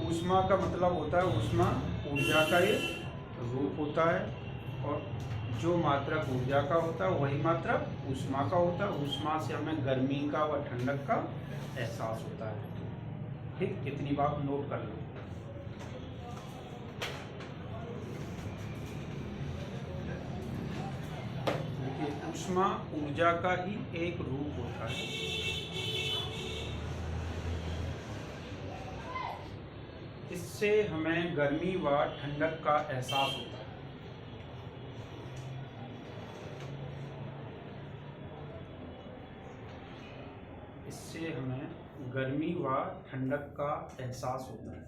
ऊष्मा का मतलब होता है, ऊष्मा ऊर्जा का एक रूप होता है, और जो मात्रक ऊर्जा का होता है वही मात्रक ऊष्मा का होता है। ऊष्मा से हमें गर्मी का व ठंडक का एहसास होता है। ठीक, इतनी बात नोट कर लो। देखिए, ऊष्मा ऊर्जा का ही एक रूप होता है। इससे हमें गर्मी व ठंडक का एहसास होता है। इससे हमें गर्मी व ठंडक का एहसास होता है।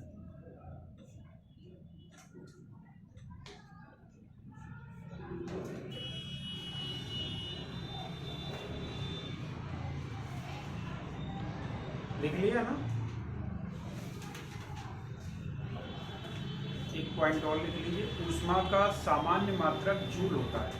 लिख लिया ना? एक पॉइंट और लिख लीजिए, ऊष्मा का सामान्य मात्रक जूल होता है।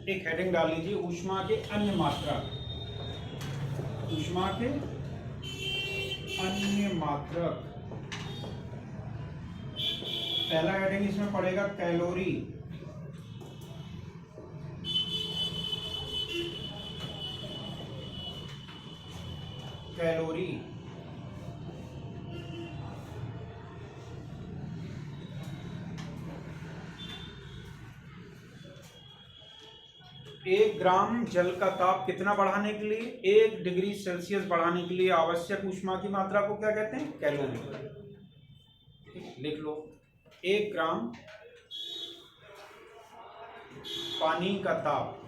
एक हेडिंग डाल लीजिए, ऊष्मा के अन्य मात्रक। ऊष्मा के अन्य मात्रक। पहला हेडिंग इसमें पड़ेगा कैलोरी। कैलोरी एक ग्राम जल का ताप कितना बढ़ाने के लिए, 1 डिग्री सेल्सियस बढ़ाने के लिए आवश्यक ऊष्मा की मात्रा को क्या कहते हैं? कैलोरी। लिख लो, 1 ग्राम पानी का ताप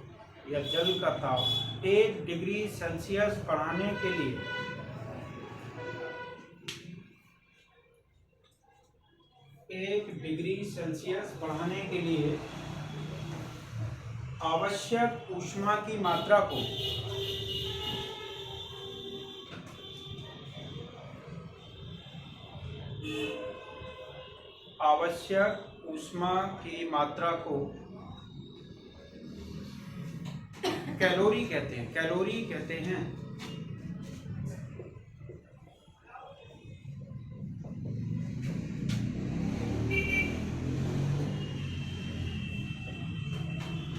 या जल का ताप 1 डिग्री सेल्सियस बढ़ाने के लिए 1 डिग्री सेल्सियस बढ़ाने के लिए आवश्यक ऊष्मा की मात्रा को कैलोरी कहते हैं। कैलोरी कहते हैं।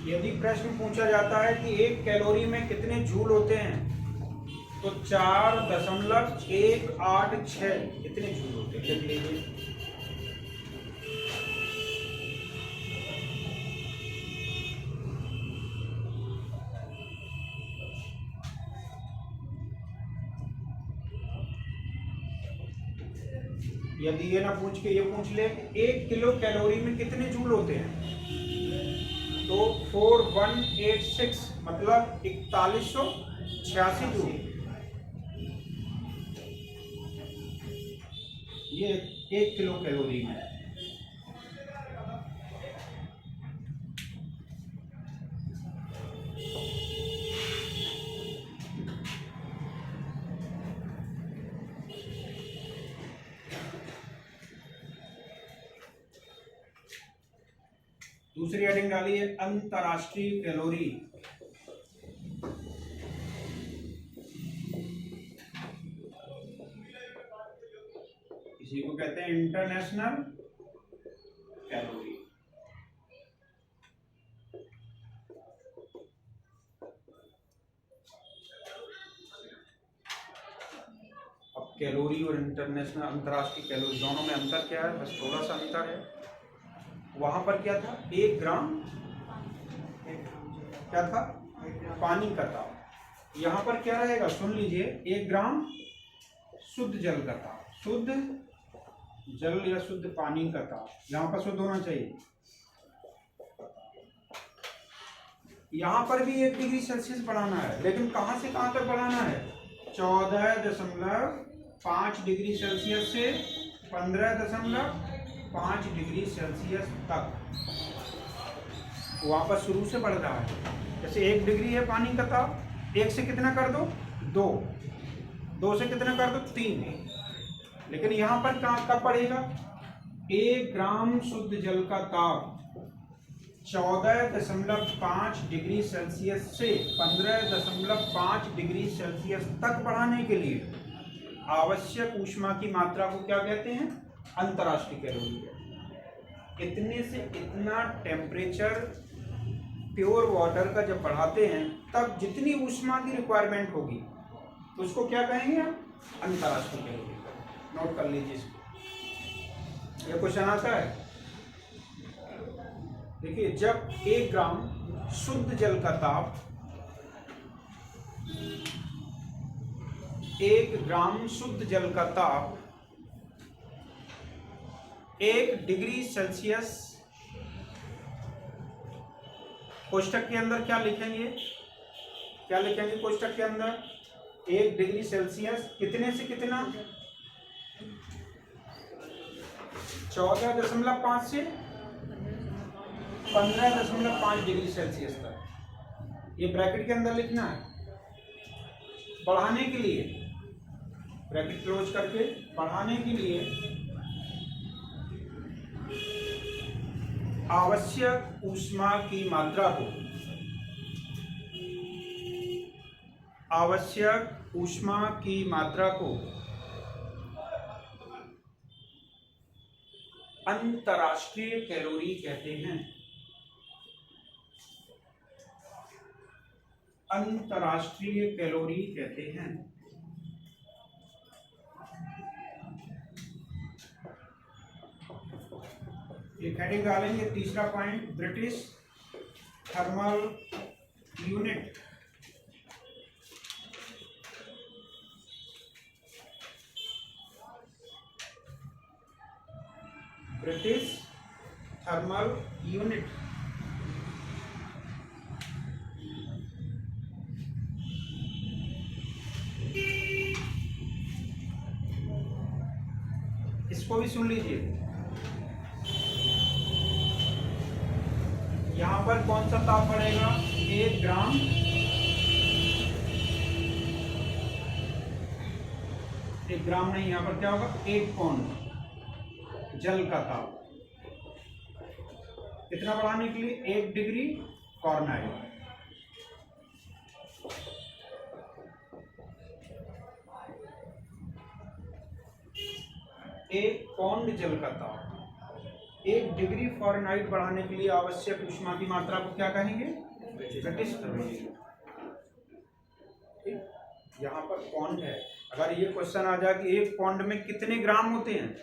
यदि प्रश्न पूछा जाता है कि 1 कैलोरी में कितने जूल होते हैं, तो 4.186 इतने जूल होते हैं। लिख लीजिए। यदि ये ना पूछ के ये पूछ ले कि 1 किलो कैलोरी में कितने जूल होते हैं, तो 4186 मतलब 4186 जूल। ये 1 किलो कैलोरी में। दूसरी हेडिंग डालिए, अंतर्राष्ट्रीय कैलोरी। इसी को कहते हैं इंटरनेशनल कैलोरी। अब कैलोरी और इंटरनेशनल अंतर्राष्ट्रीय कैलोरी दोनों में अंतर क्या है? बस थोड़ा सा अंतर है। वहां पर क्या था? 1 ग्राम क्या था? पानी का ताप। यहां पर क्या रहेगा? सुन लीजिए, 1 ग्राम शुद्ध जल का ताप। शुद्ध जल या शुद्ध पानी का ताप, यहां पर शुद्ध होना चाहिए। यहां पर भी 1 डिग्री सेल्सियस बढ़ाना है, लेकिन कहां से कहां तक बढ़ाना है? 14.5 डिग्री सेल्सियस से 15.5 डिग्री सेल्सियस तक। वहां पर शुरू से बढ़ रहा है। जैसे 1 डिग्री है पानी का ताप, 1 से कितना कर दो? 2, 2 से कितना कर दो? 3। लेकिन यहां पर कब बढ़ेगा? 1 ग्राम शुद्ध जल का ताप 14.5 डिग्री सेल्सियस से 15.5 डिग्री सेल्सियस तक बढ़ाने के लिए आवश्यक ऊष्मा की मात्रा को क्या कहते हैं? अंतर्राष्ट्रीय कैलोरी। इतने से इतना टेम्परेचर प्योर वाटर का जब बढ़ाते हैं तब जितनी ऊष्मा की रिक्वायरमेंट होगी तो उसको क्या कहेंगे आप? अंतर्राष्ट्रीय कैलोरी। नोट कर लीजिए इसको। ये क्वेश्चन आता है। देखिए, जब 1 ग्राम शुद्ध जल का ताप 1 ग्राम शुद्ध जल का ताप 1 डिग्री सेल्सियस, कोष्टक के अंदर क्या लिखेंगे? कोष्टक के अंदर 1 डिग्री सेल्सियस कितने से कितना? 14.5 से 15.5 डिग्री सेल्सियस तक। ये ब्रैकेट के अंदर लिखना है। बढ़ाने के लिए ब्रैकेट क्लोज करके बढ़ाने के लिए आवश्यक ऊष्मा की मात्रा को अंतर्राष्ट्रीय कैलोरी कहते हैं। अंतर्राष्ट्रीय कैलोरी कहते हैं। एक हेडिंग डालेंगे। तीसरा point, British thermal unit. British thermal unit इसको भी सुन लीजिए। यहां पर कौन सा ताप पड़ेगा? 1 ग्राम नहीं, यहां पर क्या होगा? 1 पौंड जल का ताप। कितना बढ़ाने के लिए? 1 डिग्री फ़ारेनहाइट। एक पौंड जल का ताप 1 डिग्री फ़ारेनहाइट बढ़ाने के लिए आवश्यक ऊष्मा की मात्रा को क्या कहेंगे? British thermal unit. यहाँ पर पौंड है। अगर ये क्वेश्चन आ जाए कि 1 पौंड में कितने ग्राम होते हैं,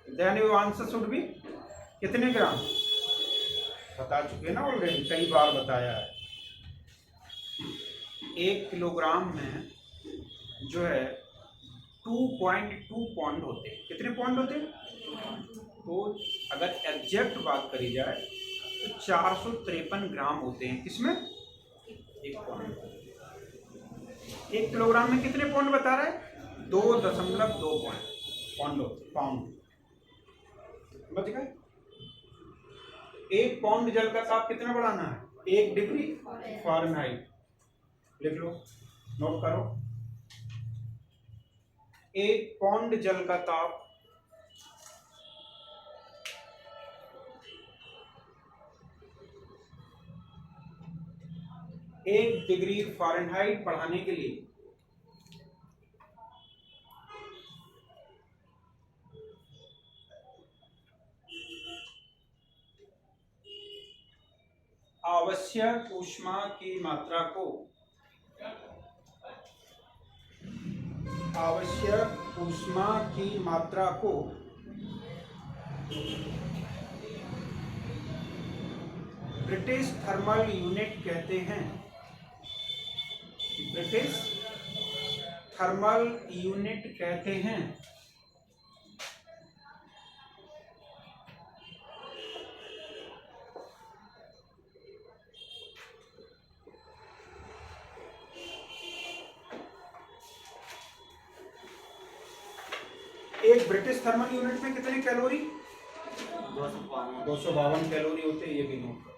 then your answer should be कितने ग्राम? बता चुके ना ऑलरेडी, कई बार बताया है। 1 किलोग्राम में जो है 2.2 पौंड होते हैं। कितने पौंड होते हैं? तो अगर एग्जैक्ट बात करी जाए तो 453 ग्राम होते हैं। किसमें? 1 पौंड। 1 किलोग्राम में कितने पौंड बता रहा है? 2.2 पाउंड। समझ गए? 1 पौंड जल का ताप कितना बढ़ाना है? 1 डिग्री फ़ारेनहाइट। लिख लो, नोट करो। 1 पौंड जल का ताप 1 डिग्री फ़ारेनहाइट बढ़ाने के लिए आवश्यक ऊष्मा की मात्रा को ब्रिटिश थर्मल यूनिट कहते हैं। ब्रिटिश थर्मल यूनिट कहते हैं। एक ब्रिटिश थर्मल यूनिट में कितनी कैलोरी? 252 कैलोरी होते हैं। ये भी नोट करो।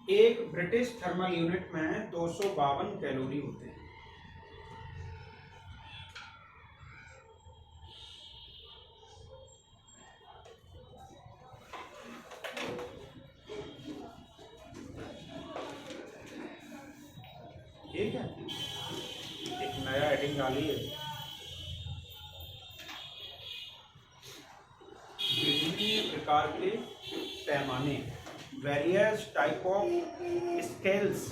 एक ब्रिटिश थर्मल यूनिट में 252 कैलोरी होते हैं। ठीक है, एक नया हेडिंग डालिए, विभिन्न प्रकार के पैमाने, वेरियस टाइप ऑफ स्केल्स,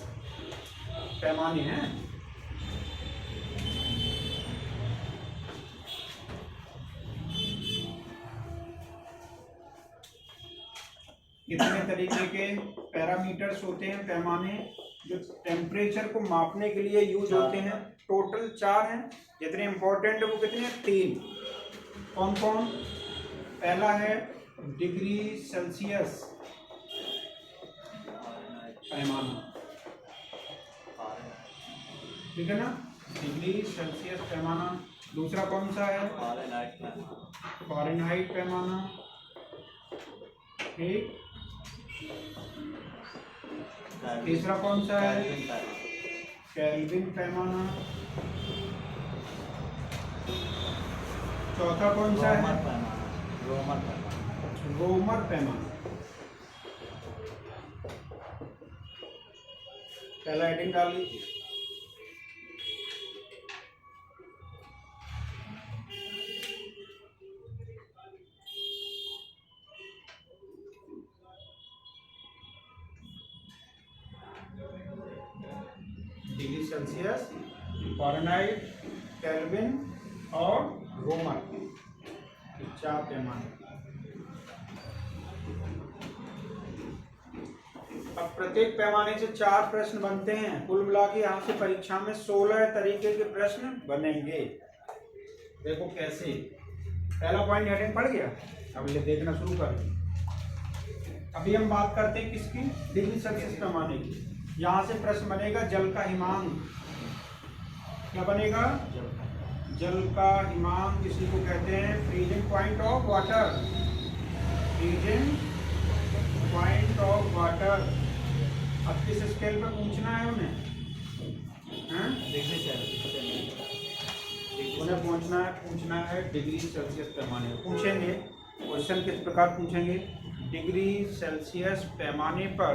पैमाने हैं। कितने तरीके के पैरामीटर्स होते हैं, पैमाने जो टेम्परेचर को मापने के लिए यूज होते हैं? टोटल 4 हैं। जितने इंपॉर्टेंट है वो कितने हैं? 3। कौन कौन? पहला है डिग्री सेल्सियस पैमाना, ठीक है ना, डिग्री सेल्सियस पैमाना। दूसरा कौन सा है? फ़ारेनहाइट पैमाना, ठीक। तीसरा कौन सा है? केल्विन पैमाना। चौथा कौन सा है? रोमर पैमाना। पहला हेडिंग डाल लीजिए। डिग्री सेल्सियस, फ़ारेनहाइट, केल्विन और रोमर, 4 पैमाने। अब प्रत्येक पैमाने से 4 प्रश्न बनते हैं। कुल मिला के यहाँ से परीक्षा में 16 तरीके के प्रश्न बनेंगे। देखो कैसे। पहला पॉइंट हेडिंग पड़ गया, अब ये देखना शुरू करें। अभी हम बात करते हैं किसकी? डिग्री सेल्सियस पैमाने की। यहाँ से प्रश्न बनेगा जल का हिमांक। क्या बनेगा? जल का हिमांक किसी को कहते हैं freezing point of water, freezing point of water. अब किस स्केल पे पूछना है उन्हें? उन्हें पूछना है डिग्री सेल्सियस पैमाने। पूछेंगे क्वेश्चन किस प्रकार पूछेंगे? डिग्री सेल्सियस पैमाने पर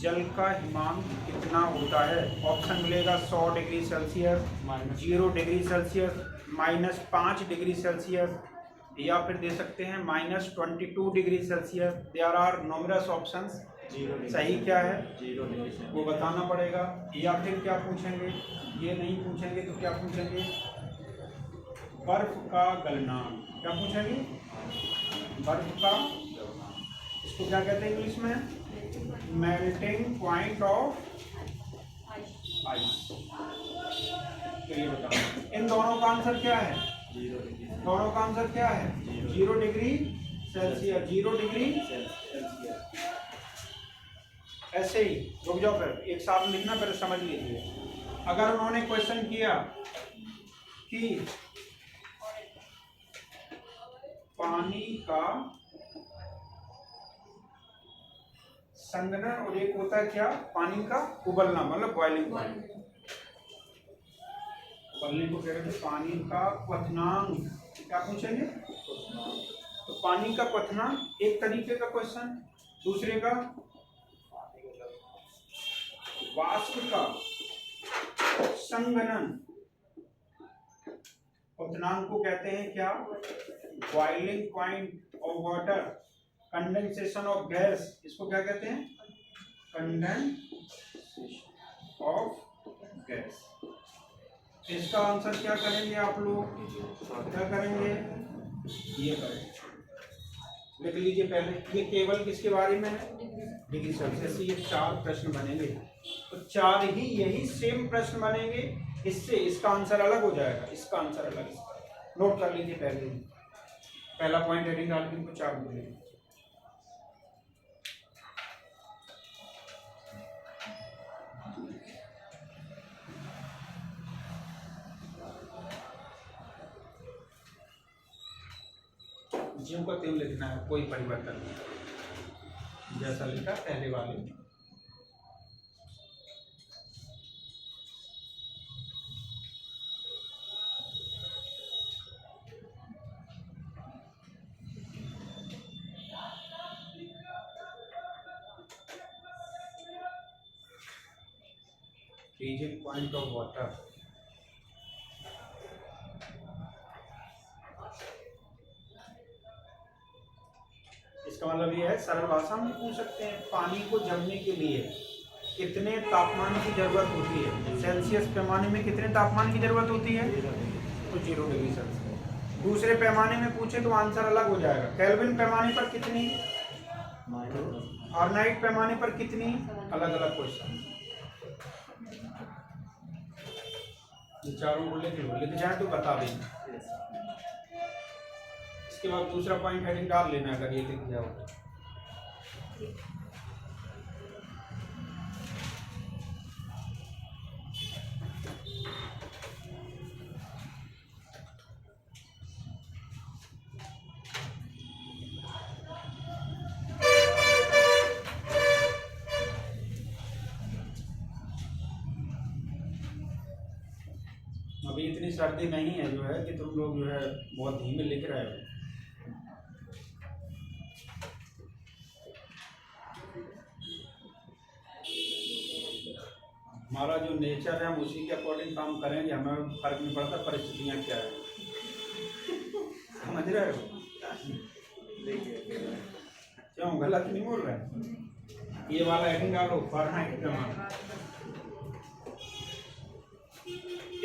जल का हिमांक कितना होता है? ऑप्शन मिलेगा 100 degree Celsius, 0 degree Celsius, -5 degree Celsius, या फिर दे सकते हैं -22 degree Celsius. There are numerous options. सही क्या है 0 डिग्री वो बताना पड़ेगा। या फिर क्या पूछेंगे? ये नहीं पूछेंगे तो क्या पूछेंगे? बर्फ का गलनांक। क्या पूछेंगे? बर्फ का, इसको क्या कहते हैं इंग्लिश में? Melting point of ice. तो ये बताओ इन दोनों का आंसर क्या है? 0 डिग्री दोनों का आंसर क्या है? 0 डिग्री सेल्सियस, 0 डिग्री सेल्सियस। ऐसे ही रुक जाओ, फिर एक साथ लिखना, फिर समझ लीजिए। अगर उन्होंने क्वेश्चन किया कि पानी का संघनन और एक होता है क्या? पानी का उबलना, मतलब बॉइलिंग पॉइंट। उबलने को कह रहे थे पानी का क्वथनांक। क्या पूछेंगे? तो पानी का क्वथनांक एक तरीके का क्वेश्चन। दूसरे का वाष्प का संघनन। क्वथनांक को कहते हैं क्या? Boiling point of water. Condensation of gas, इसको क्या कहते हैं? Condensation of gas. इसका आंसर क्या करेंगे आप लोग? क्या करेंगे? ये करेंगे, लिख लीजिए पहले। ये केवल किसके बारे में है? डिग्री सेल्सियस से ये 4 प्रश्न बनेंगे। तो 4 ही यही सेम प्रश्न बनेंगे। इससे इसका आंसर अलग हो जाएगा, इसका आंसर अलग। इसका नोट कर लीजिए पहले। पहला पॉइंट हेडिंग डाल के इनको 4 बोलेंगे। ज्यों का त्यों लिखना है, कोई परिवर्तन नहीं, जैसा लिखा पहले वाले में। Freezing point of water. इसका मतलब ये है, सरल भाषा में पूछ सकते हैं, पानी को जमने के लिए कितने तापमान की जरूरत होती है? सेल्सियस पैमाने में कितने तापमान की जरूरत होती है? तो 0 डिग्री सेल्सियस। दूसरे पैमाने में पूछे तो आंसर अलग हो जाएगा। केल्विन पैमाने पर कितनी, फारेनहाइट पैमाने पर कितनी, अलग अलग क्वेश्चन। ये चारों को लिख जाए तो बता देना। इसके बाद दूसरा पॉइंट हेडिंग डाल लेना अगर ये लिख जाओ। अभी इतनी सर्दी नहीं है जो है कि तुम लोग जो है बहुत धीमे लिख रहे हो। हमारा जो नेचर है हम उसी के अकॉर्डिंग काम करेंगे, हमें फर्क नहीं पड़ता परिस्थितियाँ क्या है। समझ रहे हो? क्यों गलत नहीं बोल रहे? ये वाला हेडिंग डालो, फारेनहाइट पैमाना।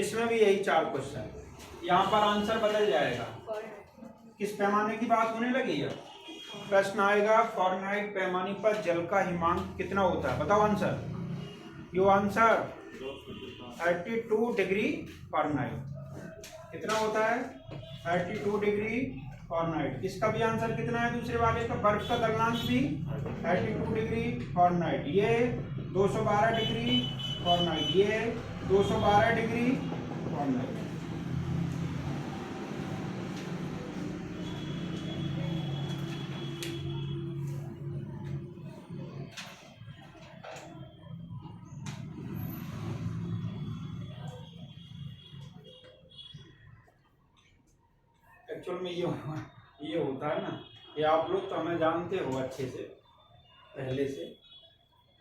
इसमें भी यही 4 क्वेश्चन। यहाँ पर आंसर बदल जाएगा। किस पैमाने की बात होने लगी है? प्रश्न आएगा फारेनहाइट पैमाने पर जल का हिमांक कितना होता है? बताओ आंसर। यो आंसर 32 डिग्री फारेनहाइट। कितना होता है? 32 डिग्री फारेनहाइट। इसका भी आंसर कितना है? दूसरे वाले का बर्फ का गलनांक भी 32 डिग्री फारेनहाइट। ये 212 डिग्री फारेनहाइट। ये 212 डिग्री फारेनहाइट। एक्चुअल में ये होता है ना कि आप लोग तो हमें जानते हो अच्छे से पहले से।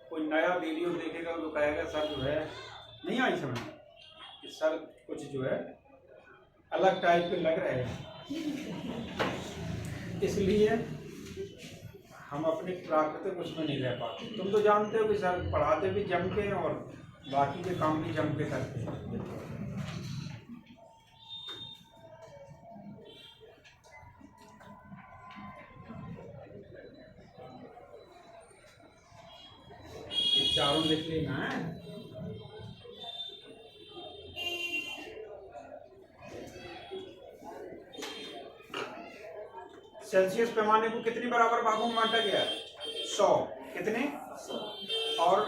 कोई नया वीडियो देखेगा तो कहेगा सर जो है नहीं आई समझ कि सर कुछ जो है अलग टाइप के लग रहे हैं, इसलिए हम अपने प्राकृतिक उसमें नहीं रह पाते। तुम तो जानते हो कि सर पढ़ाते भी जम के और बाकी के काम भी जम के करते हैं। चारों लिख लेना है। सेल्सियस पैमाने को कितने बराबर भागों में बांटा गया है? 100। कितने? 100। और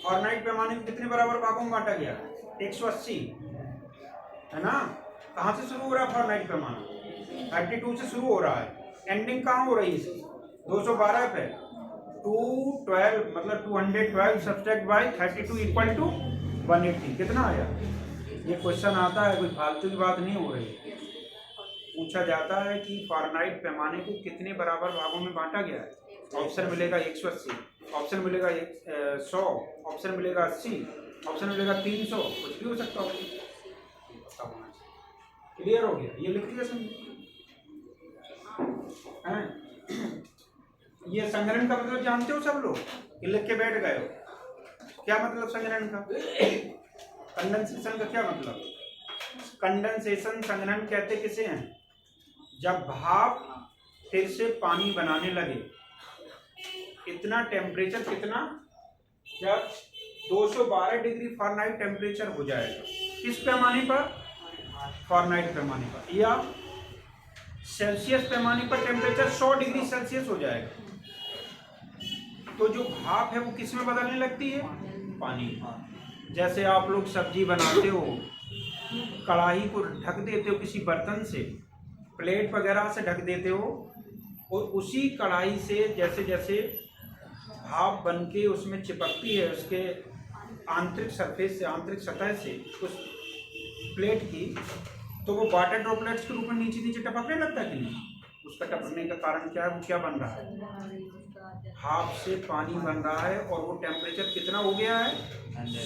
फारेनहाइट पैमाने को कितने बराबर भागों में बांटा गया? 180, है ना? कहाँ से शुरू हो रहा है फारेनहाइट पैमाना? 32 से शुरू हो रहा है। एंडिंग कहाँ हो रही है? 212 पे। 212 मतलब 212 सब्सट्रैक्ट बाय 32 इक्वल टू 180। कितना आया? ये क्वेश्चन आता है, कोई फालतू की बात नहीं हो रही। पूछा जाता है कि फारेनहाइट पैमाने को कितने बराबर भागों में बांटा गया है। ऑप्शन मिलेगा 180, ऑप्शन मिलेगा 100, ऑप्शन मिलेगा 80, ऑप्शन मिलेगा 300, कुछ भी हो सकता होगा। क्लियर हो गया? ये लिख दिया हैं? ये संग्रहण का मतलब जानते हो सब लोग कि लिख के बैठ गए हो? क्या मतलब संग्रहण का? कंडेंसेशन का क्या मतलब? कंडेंसेशन संग्रहण कहते किसे हैं? जब भाप फिर से पानी बनाने लगे। इतना टेम्परेचर कितना? जब 212 डिग्री फारेनहाइट टेम्परेचर हो जाएगा। किस पैमाने पर? फारेनहाइट पैमाने पर। या सेल्सियस पैमाने पर टेम्परेचर 100 डिग्री सेल्सियस हो जाएगा। तो जो भाप है वो किस में बदलने लगती है? पानी। जैसे आप लोग सब्जी बनाते हो, कढ़ाई को ढक देते हो किसी बर्तन से, प्लेट वगैरह से ढक देते हो, और उसी कढ़ाई से जैसे जैसे भाप बन के उसमें चिपकती है, उसके आंतरिक सरफेस से, आंतरिक सतह से उस प्लेट की, तो वो वाटर ड्रॉपलेट्स के रूप में नीचे नीचे टपकने लगता है कि नहीं? उसका टपकने का कारण क्या है, वो क्या बन रहा है, हाफ से पानी बन रहा है और वो टेम्परेचर कितना हो गया है,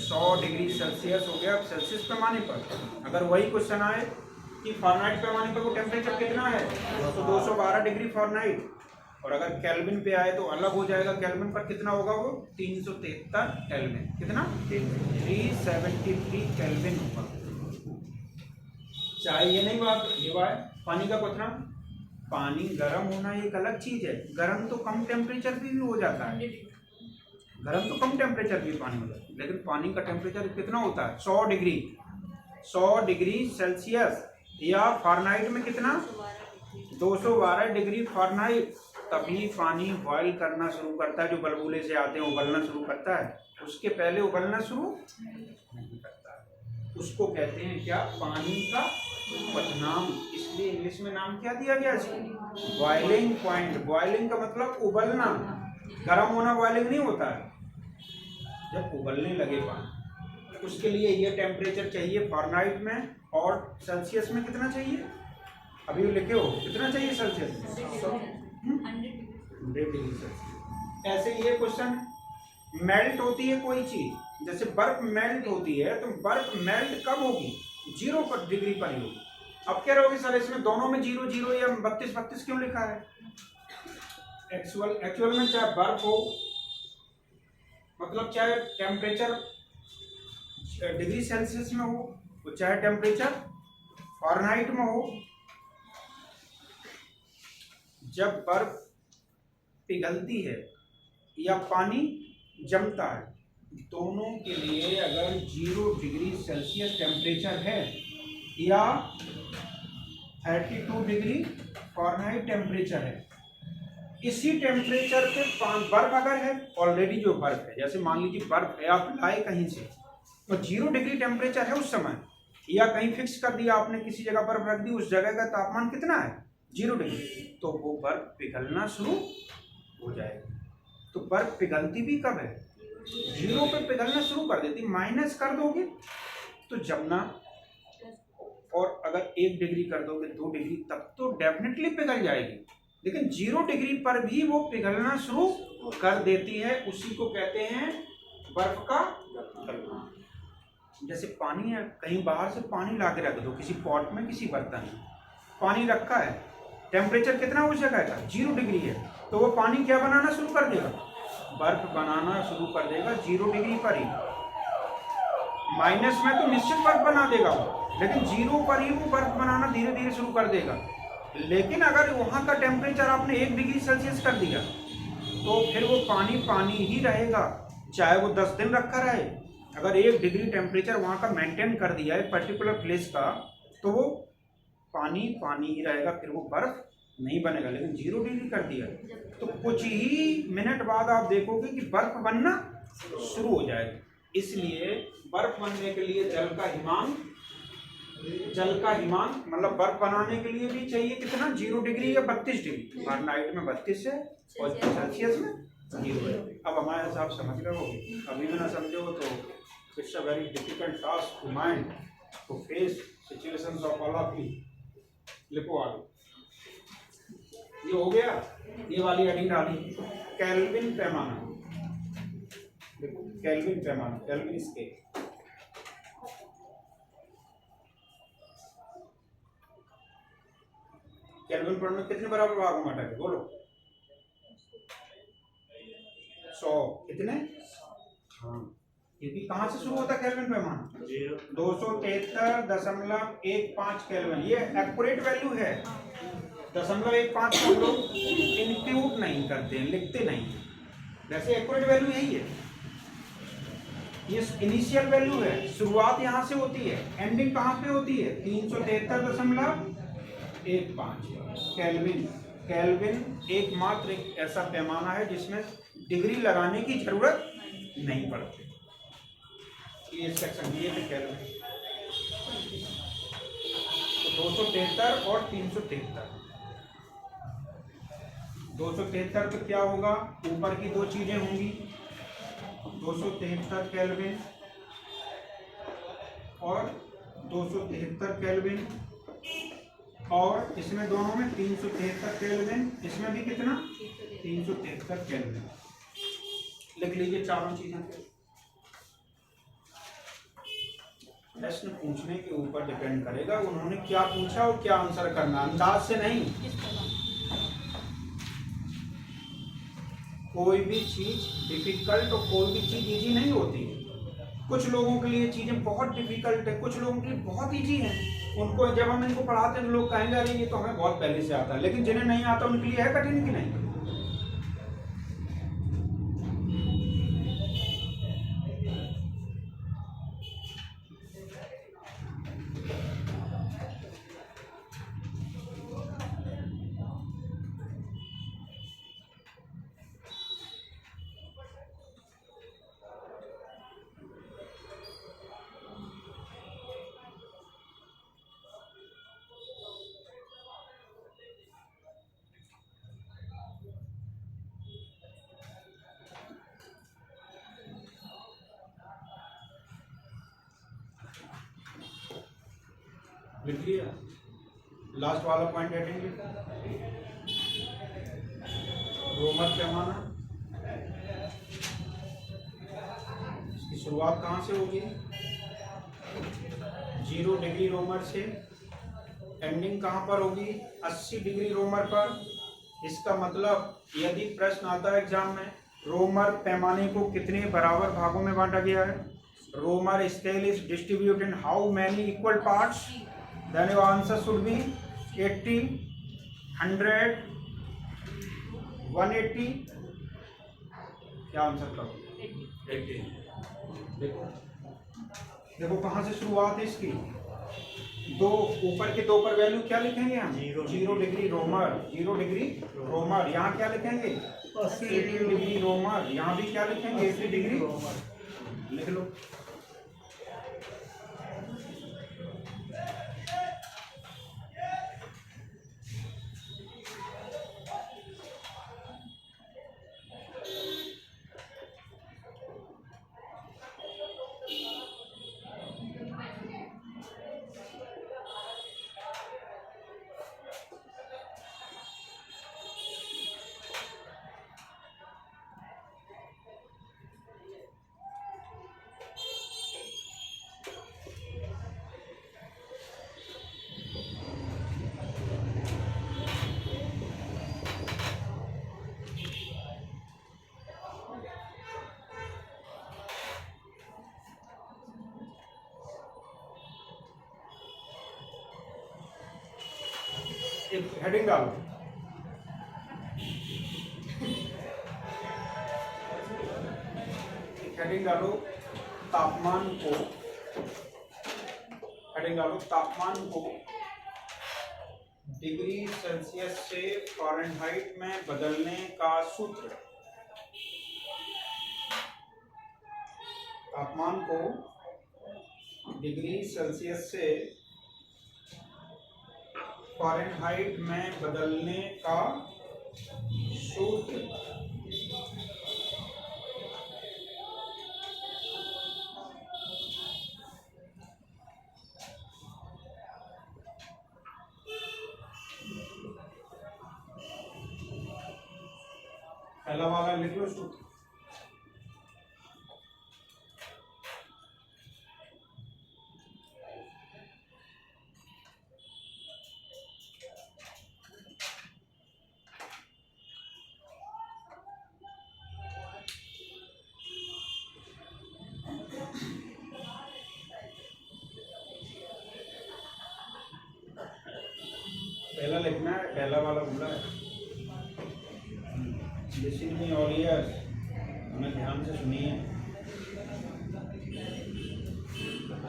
100 डिग्री सेल्सियस हो गया सेल्सियस पैमाने पर। अगर वही क्वेश्चन आए कि फारेनहाइट पैमाने पर वो टेम्परेचर कितना है, तो 212 डिग्री फारेनहाइट, और अगर केल्विन पे आए तो अलग हो जाएगा, केल्विन पर कितना होगा वो 373 केल्विन, कितना 373 केल्विन होगा। चाहे ये नहीं बात, ये बात पानी का क्वेश्चन, पानी गर्म होना एक अलग चीज है, गर्म तो कम टेम्परेचर पे भी हो जाता है, गर्म तो कम टेम्परेचर पे पानी हो जाता है, लेकिन पानी का टेम्परेचर कितना होता है 100 डिग्री सेल्सियस, या फारेनहाइट में कितना 212 डिग्री फारेनहाइट, तभी पानी बॉयल करना शुरू करता है, जो बलबूले से आते हैं उबलना शुरू करता है, उसके पहले उबलना शुरू नहीं करता है, उसको कहते हैं क्या, पानी का क्वथनांक। इसलिए इंग्लिश में नाम क्या दिया गया इसको, बॉइलिंग पॉइंट। बॉइलिंग का मतलब उबलना, गर्म होना बॉइलिंग नहीं होता है, जब उबलने लगे पानी, उसके लिए ये टेम्परेचर चाहिए फारेनहाइट में, और सेल्सियस में कितना चाहिए, अभी लिखे हो कितना चाहिए सेल्सियस में, 100 डिग्री सेल्सियस। ऐसे ये क्वेश्चन, मेल्ट होती है कोई चीज, जैसे बर्फ मेल्ट होती है, तो बर्फ मेल्ट कब होगी, 0 डिग्री पर ही होगी। अब क्या रहोगे सर इसमें दोनों में 0 0 या 32 32 क्यों लिखा है, एक्चुअल में चाहे बर्फ हो, मतलब चाहे टेम्परेचर डिग्री सेल्सियस में हो, तो चाहे टेम्परेचर फारेनहाइट में हो, जब बर्फ पिघलती है या पानी जमता है, दोनों के लिए अगर 0 डिग्री सेल्सियस टेम्परेचर है या 32 डिग्री फारेनहाइट टेम्परेचर है, इसी टेम्परेचर पे बर्फ अगर है, ऑलरेडी जो बर्फ है, जैसे मान लीजिए बर्फ है, आप लाए कहीं से, तो 0 डिग्री टेम्परेचर है उस समय, या कहीं फिक्स कर दिया आपने, किसी जगह बर्फ रख दी, उस जगह का तापमान कितना है 0 डिग्री, तो वो बर्फ पिघलना शुरू हो जाएगी। तो बर्फ पिघलती भी कब है, 0 पे पिघलना शुरू कर देती, माइनस कर दोगे तो जमना, और अगर 1 डिग्री कर दोगे 2 डिग्री, तब तो डेफिनेटली पिघल जाएगी, लेकिन 0 डिग्री पर भी वो पिघलना शुरू कर देती है, उसी को कहते हैं बर्फ का पिघलना। जैसे पानी है, कहीं बाहर से पानी ला के रख दो किसी पॉट में, किसी बर्तन में पानी रखा है, टेम्परेचर कितना उस जगह का 0 डिग्री है, तो वो पानी क्या बनाना शुरू कर देगा, बर्फ बनाना शुरू कर देगा 0 डिग्री पर ही। माइनस में तो निश्चित बर्फ बना देगा वो, लेकिन 0 पर ही वो बर्फ बनाना धीरे धीरे शुरू कर देगा। लेकिन अगर वहाँ का टेम्परेचर आपने 1 डिग्री सेल्सियस कर दिया, तो फिर वो पानी पानी ही रहेगा, चाहे वो 10 दिन रखा रहे। अगर 1 डिग्री टेम्परेचर वहाँ का मेंटेन कर दिया है पर्टिकुलर प्लेस का, तो वो पानी पानी ही रहेगा, फिर वो बर्फ नहीं बनेगा। लेकिन 0 डिग्री कर दिया तो कुछ ही मिनट बाद आप देखोगे कि बर्फ बनना शुरू हो जाएगा। इसलिए बर्फ बनने के लिए जल का हिमांक मतलब बर्फ बनाने के लिए भी चाहिए कितना, 0 डिग्री या 32 डिग्री, फारेनहाइट में 32 है और सेल्सियस में 0 है। अब हमारे हिसाब समझ गए हो, अभी भी ना समझे हो तो it's a very difficult task to mind to face situations of all of you. लिखो आगे, ये हो गया, ये वाली हेडिंग डाली केल्विन पैमाना, देखो केल्विन पैमाना, केल्विन स्केल। केल्विन पैमाना कितने बराबर भागों में बांटा है, बोलो 100 कितने, हाँ, क्योंकि कहाँ से शुरू होता है केल्विन पैमाना, 273.15 केल्विन। ये एक्यूरेट वैल्यू है, 0.15 को हम लोग इंक्लूड नहीं करते हैं, लिखते नहीं, वैसे एक्यूरेट वैल्यू यही है। ये इनिशियल वैल्यू है, शुरुआत यहाँ से होती है, एंडिंग कहाँ पे होती है, 373.15 केल्विन। केल्विन एकमात्र एक ऐसा पैमाना है जिसमें डिग्री लगाने की जरूरत नहीं पड़ती। ये सेक्शन ये थे केल्विन। तो 273 और 373। 273 तो क्या होगा, ऊपर की दो चीजें होंगी, 273 केल्विन और 273 केल्विन, और इसमें दोनों में 373 केल्विन, इसमें भी कितना 373 केल्विन। लिख लीजिए चारों चीजें। प्रश्न पूछने के ऊपर डिपेंड करेगा उन्होंने क्या पूछा और क्या आंसर करना, अंदाज से नहीं। कोई भी चीज डिफिकल्ट और कोई भी चीज इजी नहीं होती। कुछ लोगों के लिए चीजें बहुत डिफिकल्ट है, कुछ लोगों के लिए बहुत इजी है। उनको जब हम इनको पढ़ाते हैं तो लोग कहेंगे अरे ये तो हमें बहुत पहले से आता है, लेकिन जिन्हें नहीं आता उनके लिए है कठिन कि नहीं। लिख लिया लास्ट वाला पॉइंट हटेंगे। रोमर पैमाना, इसकी शुरुआत कहाँ से होगी 0 डिग्री रोमर से, एंडिंग कहाँ पर होगी 80 डिग्री रोमर पर। इसका मतलब यदि प्रश्न आता है एग्जाम में रोमर पैमाने को कितने बराबर भागों में बांटा गया है, Romer scale is distributed in how many equal parts, then your answer should be 80, 100, 180। क्या आंसर करोगे 80। देखो देखो कहाँ से शुरुआत है इसकी, दो ऊपर के दो पर वैल्यू क्या लिखेंगे हम 0 डिग्री रोमर, 0 डिग्री रोमर। यहाँ क्या लिखेंगे 80 डिग्री रोमर, यहाँ भी क्या लिखेंगे 80 डिग्री रोमर। लिख लो। एक हेडिंग डालो, एक हेडिंग डालो तापमान को, हेडिंग डालो तापमान को डिग्री सेल्सियस से फ़ारेनहाइट में बदलने का सूत्र। तापमान को डिग्री सेल्सियस से फ़ारेनहाइट में बदलने का सूत्र। पहला वाला लिख लो सूत्र। पहला लिखना है, पहला वाला बोला है। लिसन मी ऑल ईयर्स, हमें ध्यान से सुनिए।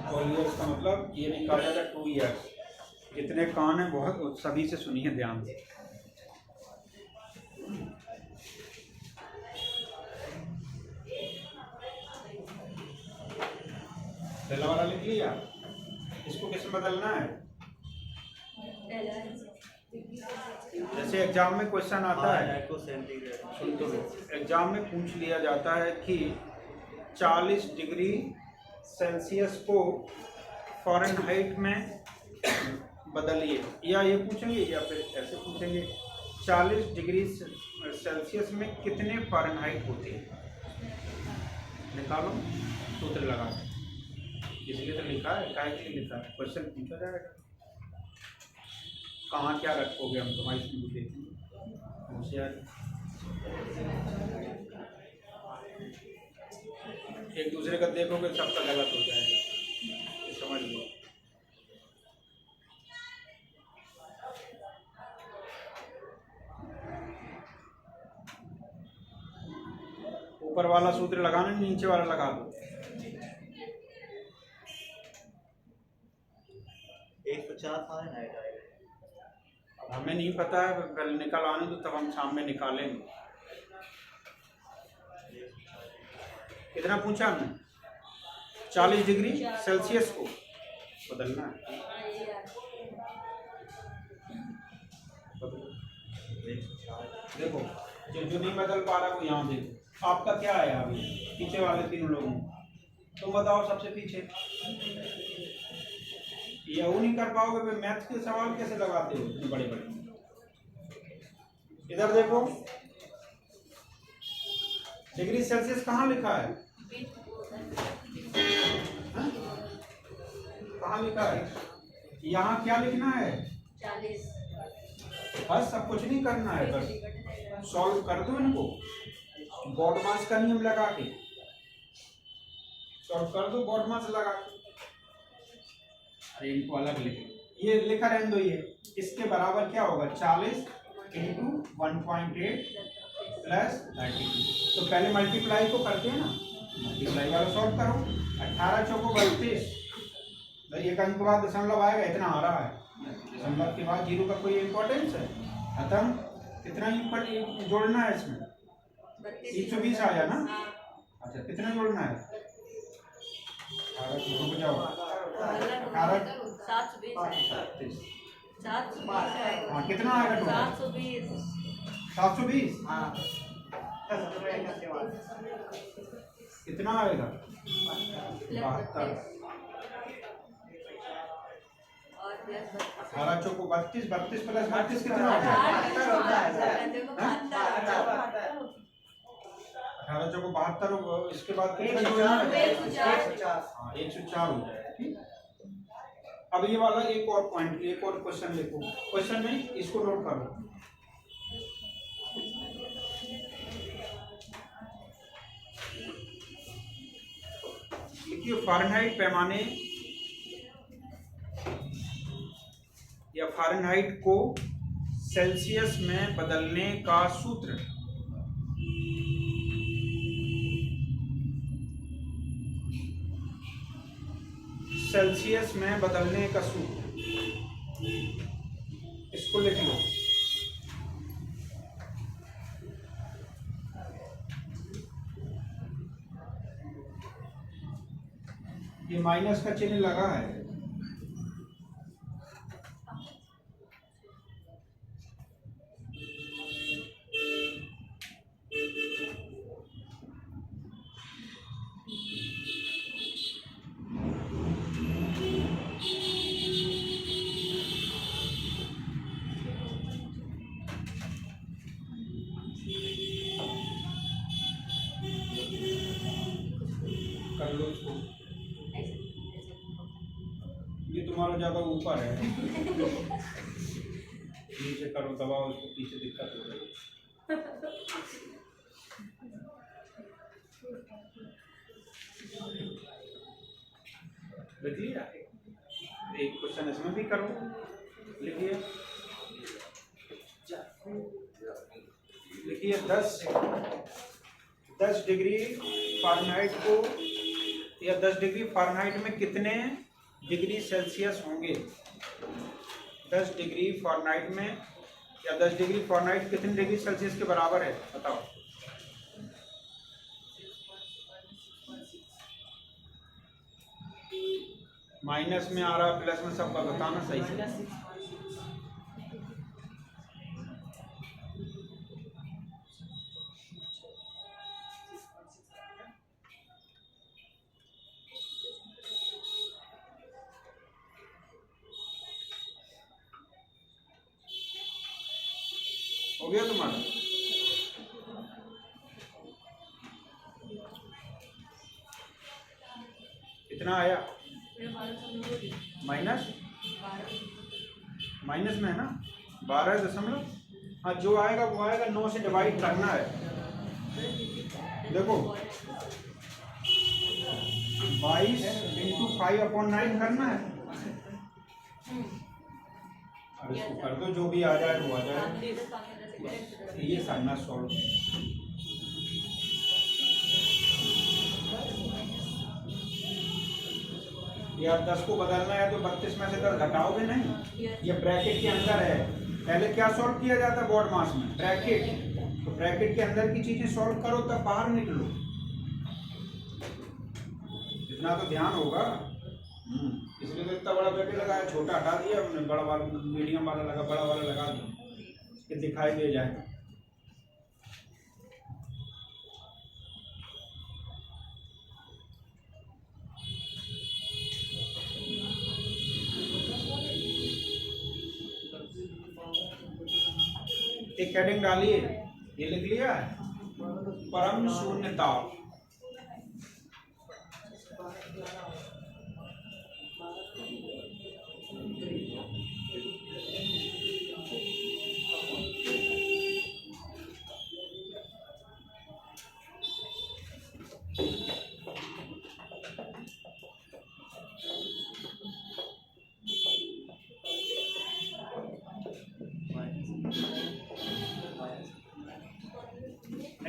ऑल ईयर्स का मतलब ये नहीं कहा जाता 2 ईयर्स। जितने कान हैं बहुत सभी से सुनिए ध्यान से। पहला वाला लिख लिया, इसको किसमें बदलना है। जैसे एग्जाम में क्वेश्चन आता है, सुन तो लो, एग्जाम में पूछ लिया जाता है कि 40 डिग्री सेल्सियस को फ़ारेनहाइट में बदलिए, या ये पूछेंगे या फिर ऐसे पूछेंगे 40 डिग्री सेल्सियस में कितने फ़ारेनहाइट होते हैं, निकालो सूत्र लगा। इसलिए तो लिखा है, काहे के लिए लिखा है, क्वेश्चन पूछा जाएगा। कहाँ क्या रखोगे हम तुम्हारी स्कूल देखेंगे होशियार। एक दूसरे का देखोगे सबका गलत हो जाएगा, ये समझ लो। ऊपर वाला सूत्र लगाना, नीचे वाला लगा दो। 150 फ़ारेनहाइट आएगा। अब हमें नहीं पता है, कल निकल आने दो तब हम शाम में निकालेंगे। कितना पूछा हमने, 40 डिग्री सेल्सियस को बदलना है। देखो जो नहीं बदल पा रहा वो यहाँ देखो, आपका क्या है अभी पीछे वाले तीनों लोगों, तुम बताओ सबसे पीछे। ये वो नहीं कर पाओगे, फिर मैथ के सवाल कैसे लगाते हो इतने बड़े बड़े। इधर देखो, डिग्री सेल्सियस कहाँ लिखा है, कहाँ लिखा है, यहाँ क्या लिखना है 40। बस, सब कुछ नहीं करना है, बस सॉल्व कर दो इनको बॉड मास का नियम लगा के, सॉल्व कर दो बॉड मास लगा के। अरे इनको अलग लिख, ये लिखा रहने दो, ये इसके बराबर क्या होगा 40 इंटू 1.8 प्लस 32। तो पहले मल्टीप्लाई को करते हैं ना, मल्टीप्लाई वाला सॉल्व करो। 18 चौको 32, एक अंक के बाद दशमलव आएगा, इतना आ रहा है, दशमलव के बाद जीरो का कोई इम्पोर्टेंस है, खत्म। कितना ऊपर जोड़ना है इसमें, 320 आया ना। अच्छा कितना जोड़ना है, 18 को जाओ 18 720। हाँ कितना आएगा टोटल 720। हाँ कितना आएगा 72। 18 चौको 32, 32 प्लस 32 कितना होगा 18 चौको 72। इसके बाद कितना जोड़ना है 150। हाँ 104 हो जाएगा, ठीक। अब ये वाला एक और पॉइंट, एक और क्वेश्चन लिखो, क्वेश्चन में इसको नोट करो। लिखिए फ़ारेनहाइट पैमाने या फ़ारेनहाइट को सेल्सियस में बदलने का सूत्र। सेल्सियस में बदलने का सूत्र, इसको लिख लो। ये माइनस का चिन्ह लगा है, कर लो इसको। ये तुम्हारा ज्यादा ऊपर है, नीचे करो, दबाओ इसको, पीछे दिक्कत हो रही है। लिखिए एक क्वेश्चन इसमें भी करो, लिखिए लिखिए 10 डिग्री फ़ारेनहाइट को या 10 डिग्री फ़ारेनहाइट में कितने डिग्री सेल्सियस होंगे। 10 डिग्री फ़ारेनहाइट में या 10 डिग्री फ़ारेनहाइट कितने डिग्री सेल्सियस के बराबर है, बताओ। माइनस में आ रहा, प्लस में, सबका बताना सही से। हो गया तुम्हारा? कितना आया? माइनस माइनस में है ना 12.। हाँ जो आएगा वो आएगा, 9 से डिवाइड करना है। देखो 22 इंटू 5/9 करना है। अब इसको कर दो, जो भी आ जाए वो आ जाए। ये करना सॉल्व। या 10 को बदलना है तो 32 में से 10 घटाओगे नहीं, ये ब्रैकेट के अंदर है। पहले क्या सॉल्व किया जाता है बोर्ड मास में? ब्रैकेट। तो ब्रैकेट के अंदर की चीजें सॉल्व करो तब बाहर निकलो, इतना तो ध्यान होगा। इसलिए तो इतना बड़ा ब्रैकेट लगाया, छोटा हटा दिया हमने, बड़ा वाला मीडियम वाला लगा, बड़ा वाला लगा दिया कि दिखाई दे जाए। एक हेडिंग डालिए, ये लिख लिया परम शून्यता।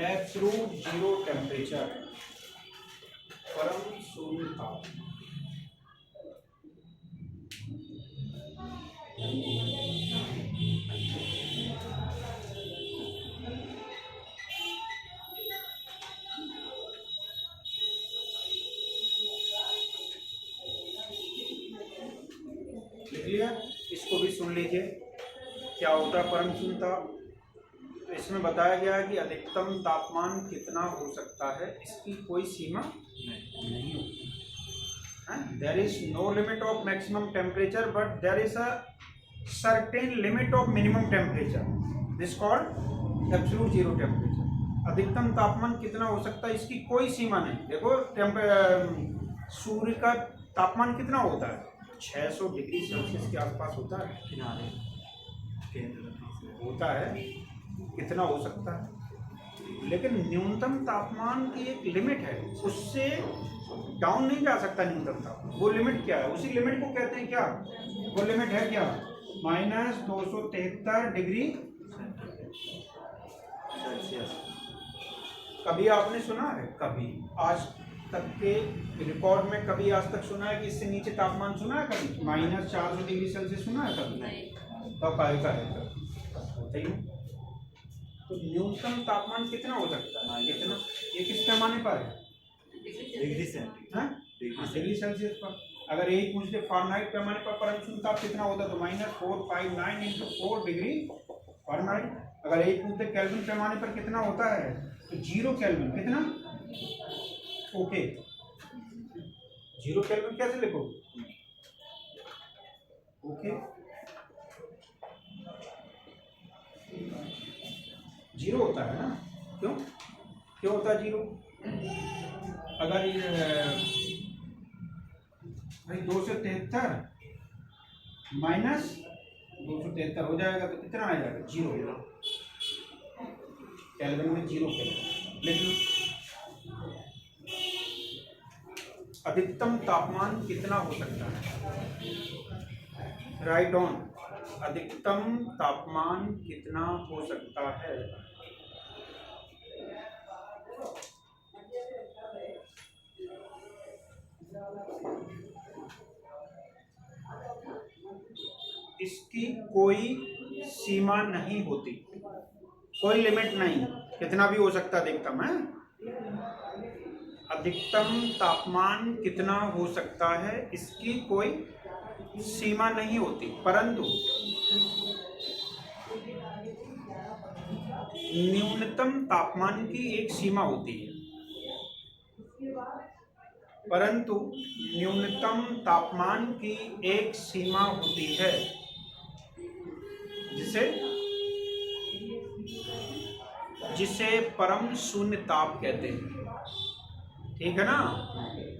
एब्सोल्यूट जीरो टेम्परेचर, परम शून्यता। लिख लिया? इसको भी सुन लीजिए क्या होता है परम शून्यता। तो इसमें बताया गया है कि अधिकतम तापमान कितना हो सकता है, इसकी कोई सीमा नहीं होती। There is no limit of maximum temperature but there is a certain limit of minimum temperature, this called absolute zero temperature. अधिकतम तापमान कितना हो सकता है, इसकी कोई सीमा नहीं। देखो सूर्य का तापमान कितना होता है? 600 डिग्री सेल्सियस के आसपास होता है, किनारे होता है। कितना हो सकता है, लेकिन न्यूनतम तापमान की एक लिमिट है, उससे डाउन नहीं जा सकता न्यूनतम तापमान। वो लिमिट क्या है? उसी लिमिट को कहते हैं क्या? वो लिमिट है क्या? -273 डिग्री सेल्सियस। कभी आपने सुना है, कभी आज तक के रिकॉर्ड में कभी आज तक सुना है कि इससे नीचे तापमान सुना है कभी? -400 डिग्री सेल्सियस सुना है कभी? तब आएगा होता ही। तो न्यूनतम तापमान कितना हो सकता है? कितना? ये किस पैमाने पर है? Degree centigrade. डिग्री सेल्सियस पर। अगर यही पूछ ले फ़ारेनहाइट पैमाने पर परम शून्यता कितना होता है तो -459 × 4 डिग्री फ़ारेनहाइट। अगर यही पूछ ले केल्विन पैमाने पर कितना होता है तो 0 केल्विन। कितना? ओके 0 केल्विन कैसे लिखो? ओके 0 होता है ना? क्यों होता है 0? अगर ये भाई 273 -273 हो जाएगा तो कितना आ जाएगा? 0 केल्विन में 0 केल्विन लिख लो। अधिकतम तापमान कितना हो सकता है? Right on. अधिकतम तापमान कितना हो सकता है? इसकी कोई सीमा नहीं होती, कोई लिमिट नहीं, कितना भी हो सकता है अधिकतम है। अधिकतम तापमान कितना हो सकता है, इसकी कोई सीमा नहीं होती, परंतु न्यूनतम तापमान की एक सीमा होती है। परंतु न्यूनतम तापमान की एक सीमा होती है जिसे जिसे परम शून्य ताप कहते हैं। ठीक है ना।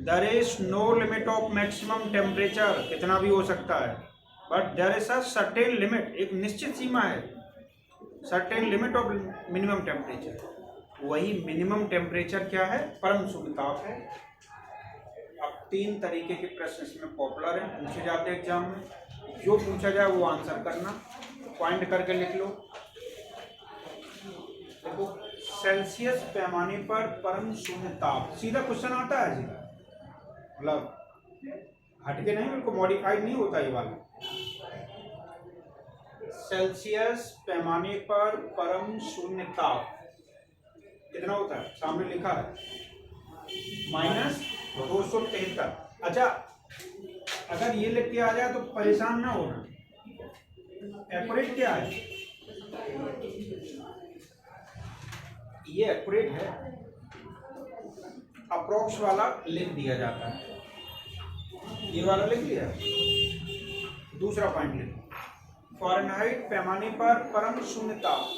There is no limit of maximum temperature, कितना भी हो सकता है, but there is a certain limit, एक निश्चित सीमा है, certain limit of minimum temperature. वही मिनिमम टेम्परेचर क्या है? परम शून्य ताप है। अब 3 तरीके के प्रश्न इसमें पॉपुलर हैं, पूछे जाते हैं एग्जाम में। जो पूछा जाए वो आंसर करना, पॉइंट करके लिख लो। देखो, सेल्सियस पैमाने पर परम शून्य ताप, सीधा क्वेश्चन आता है, सीधा मतलब हटके नहीं, बिल्कुल मॉडिफाइड नहीं होता ये वाला। सेल्सियस पैमाने पर परम शून्य ताप कितना होता है? सामने लिखा है -273। अच्छा, अगर ये लिख के आ जाए तो परेशान ना होना। एक्यूरेट क्या है? ये एक्यूरेट है, अप्रोक्स वाला लिख दिया जाता है, ये वाला लिख दिया। दूसरा पॉइंट लिखो, फ़ारेनहाइट पैमाने पर परम शून्य ताप,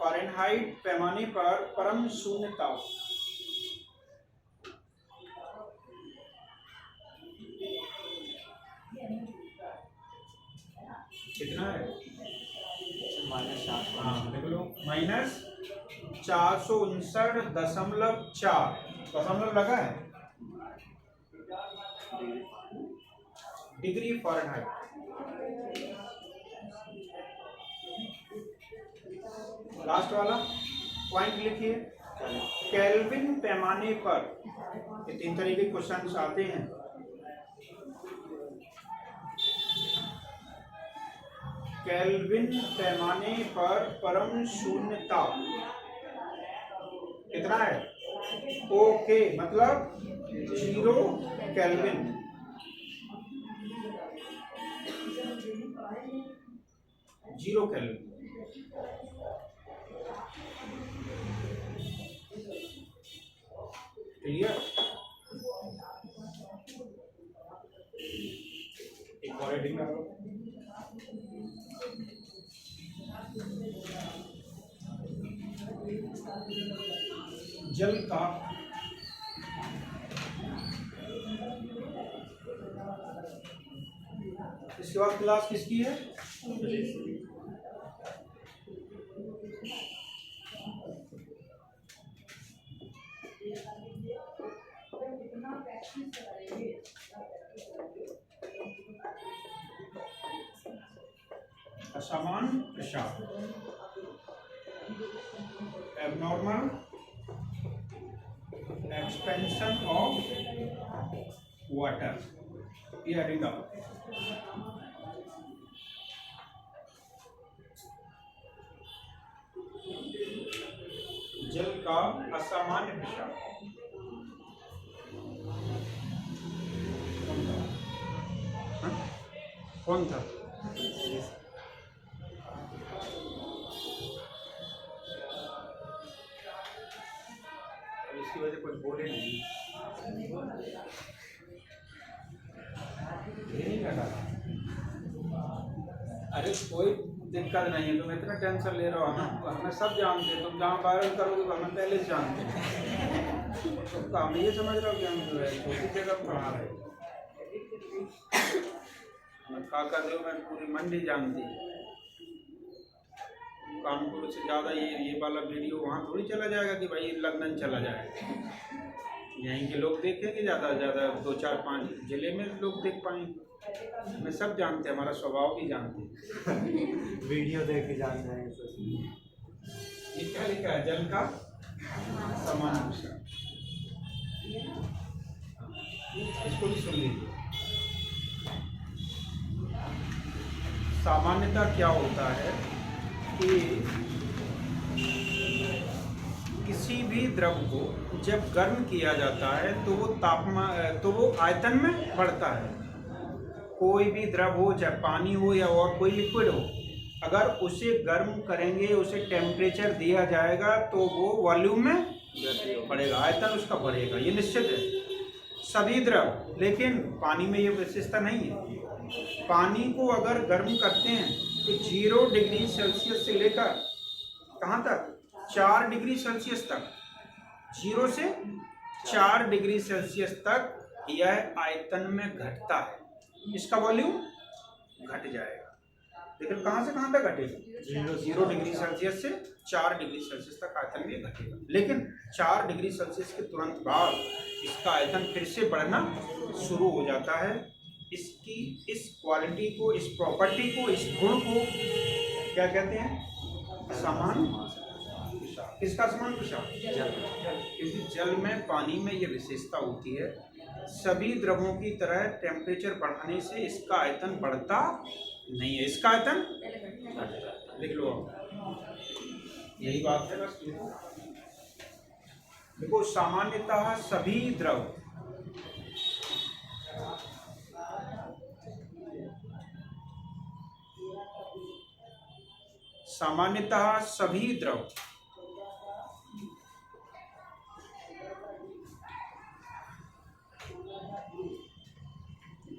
फ़ारेनहाइट पैमाने पर परम शून्य ताप कितना है? -400। हाँ लिख लो, -459.4 दशमलव लगा है डिग्री फ़ारेनहाइट। लास्ट वाला पॉइंट लिखिए, केल्विन पैमाने पर, ये 3 तरीके के क्वेश्चन आते हैं। केल्विन पैमाने पर परम शून्य ताप कितना है? ओके, मतलब 0 केल्विन। Zero kelvin. क्लियर? एक और हेडिंग डालो, जल का इसके बाद क्लास किसकी है? असमान प्रसार, एबनॉर्मल एक्सपेंशन ऑफ वाटर, ये हेडिंग डालो। जल का असामान्य प्रसार कौन था? इसकी वजह कुछ बोले नहीं, ये नहीं लगा। अरे कोई दिक्कत नहीं है, तुम इतना टेंशन ले रहे हो ना, हमें सब जानते हैं। तुम जहाँ वायरल करोगे तो हमें पहले से जानते हैं। तो हम ये समझ रहे हो कि हम जो है छोटी जगह पढ़ा रहे हैं। काका देव में पूरी मंडी जानती है, कानपुर से ज़्यादा ये वाला वीडियो वहाँ थोड़ी चला जाएगा कि भाई लंदन चला जाएगा। यहीं के लोग देखेंगे, ज़्यादा से ज़्यादा 2, 4, 5 जिले में लोग देख पाएंगे। हमें सब जानते हैं, हमारा स्वभाव भी जानते हैं। वीडियो देख के जानते हैं। ये क्या लिखा है? जल का समान प्रसार, इसको भी सुन लीजिए। सामान्यतः क्या होता है कि किसी भी द्रव को जब गर्म किया जाता है तो वो आयतन में बढ़ता है। कोई भी द्रव हो, चाहे पानी हो या और कोई लिक्विड हो, अगर उसे गर्म करेंगे, उसे टेम्परेचर दिया जाएगा तो वो वॉल्यूम में बढ़ेगा, आयतन उसका बढ़ेगा, ये निश्चित है। सभी द्रव, लेकिन पानी में ये विशेषता नहीं है। पानी को अगर गर्म करते हैं तो 0 डिग्री सेल्सियस से लेकर कहाँ तक 4 डिग्री सेल्सियस तक, 0 से 4 डिग्री सेल्सियस तक यह आयतन में घटता है, इसका वॉल्यूम घट जाएगा। लेकिन कहाँ से कहाँ तक घटेगा? 0 डिग्री सेल्सियस से 4 डिग्री सेल्सियस तक आयतन में घटेगा। लेकिन 4 डिग्री सेल्सियस के तुरंत बाद इसका आयतन फिर से बढ़ना शुरू हो जाता है। इसकी इस क्वालिटी को, इस प्रॉपर्टी को, इस गुण को क्या कहते हैं? समान प्रसार। किसका समान प्रसार? क्योंकि जल में, पानी में यह विशेषता होती है, सभी द्रवों की तरह टेम्परेचर बढ़ाने से इसका आयतन बढ़ता नहीं है, इसका आयतन लिख लो, यही बात है बस। देखो, सामान्यतः सभी द्रव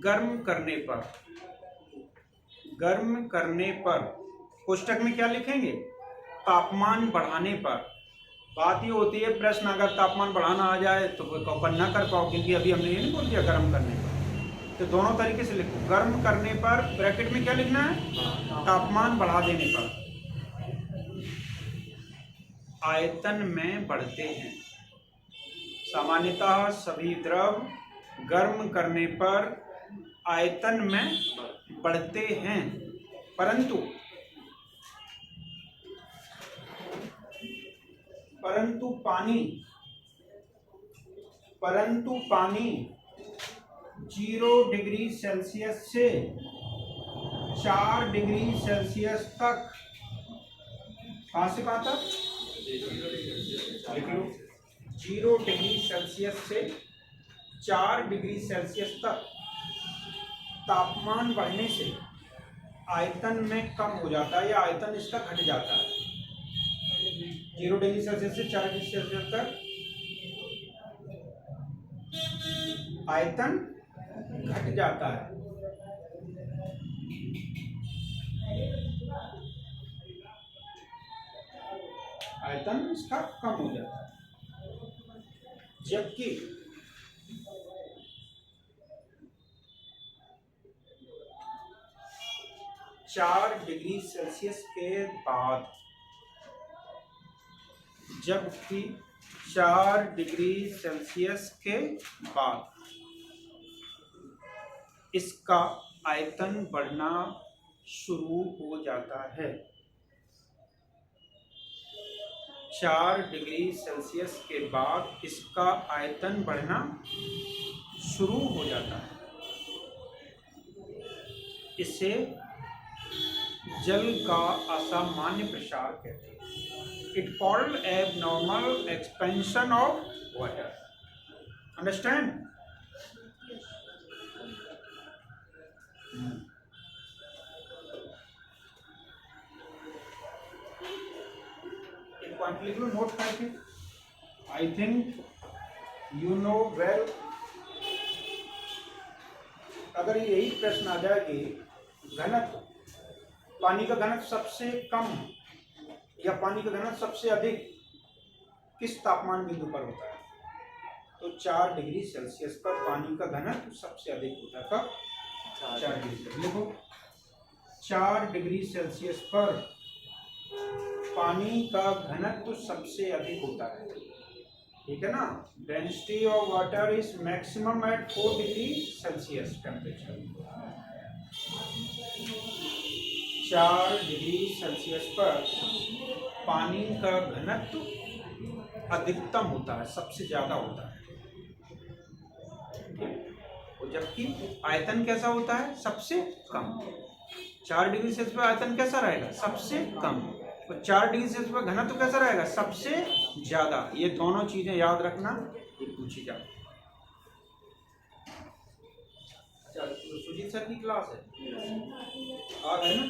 गर्म करने पर कोष्टक में क्या लिखेंगे? तापमान बढ़ाने पर। बात ये होती है, प्रश्न अगर तापमान बढ़ाना आ जाए तो कोई कॉपन ना कर पाओ, क्योंकि अभी हमने ये नहीं बोल दिया गर्म करने पर। तो दोनों तरीके से लिखो। गर्म करने पर ब्रैकेट में क्या लिखना है? तापमान बढ़ा देने पर आयतन में बढ़ते हैं। सामान्यतः सभी द्रव गर्म करने पर आयतन में बढ़ते हैं, परंतु पानी 0 डिग्री सेल्सियस से 4 डिग्री सेल्सियस तक, कहाँ से कहाँ तक? लिख लो, 0 डिग्री सेल्सियस से 4 डिग्री सेल्सियस तक तापमान बढ़ने से आयतन में कम हो जाता है, या आयतन इसका घट जाता है। 0 डिग्री सेल्सियस से 4 डिग्री सेल्सियस तक आयतन घट जाता है। आयतन इसका कम हो जाता है। जबकि 4 डिग्री सेल्सियस के बाद, जबकि 4 डिग्री सेल्सियस के बाद इसका आयतन बढ़ना शुरू हो जाता है। 4 डिग्री सेल्सियस के बाद इसका आयतन बढ़ना शुरू हो जाता है। इसे जल का असामान्य प्रसार कहते हैं। It called abnormal expansion of water. Understand? एक पॉइंट लिख लो नोट करके। I think you know well. अगर यही प्रश्न आ जाए कि घनत्व, पानी का घनत्व सबसे कम या पानी का घनत्व सबसे अधिक किस तापमान बिंदु पर होता है? तो 4 डिग्री सेल्सियस पर पानी का घनत्व सबसे अधिक होता है। कब? 4 डिग्री सेल्सियस। लिखो, 4 डिग्री सेल्सियस पर पानी का घनत्व सबसे अधिक होता है। ठीक है ना? Density of water is maximum at 4 degree Celsius temperature. 4 degree Celsius पर पानी का घनत्व अधिकतम होता है, सबसे ज्यादा होता है। और जबकि आयतन कैसा होता है? सबसे कम। 4 डिग्री सेल्सियस पर आयतन कैसा रहेगा? सबसे कम। और 4 डिग्री सेल्सियस पर घनत्व कैसा रहेगा? सबसे ज्यादा। ये दोनों चीजें याद रखना, ये पूछी जाती है। सुजीत सर की क्लास है, आ गए ना?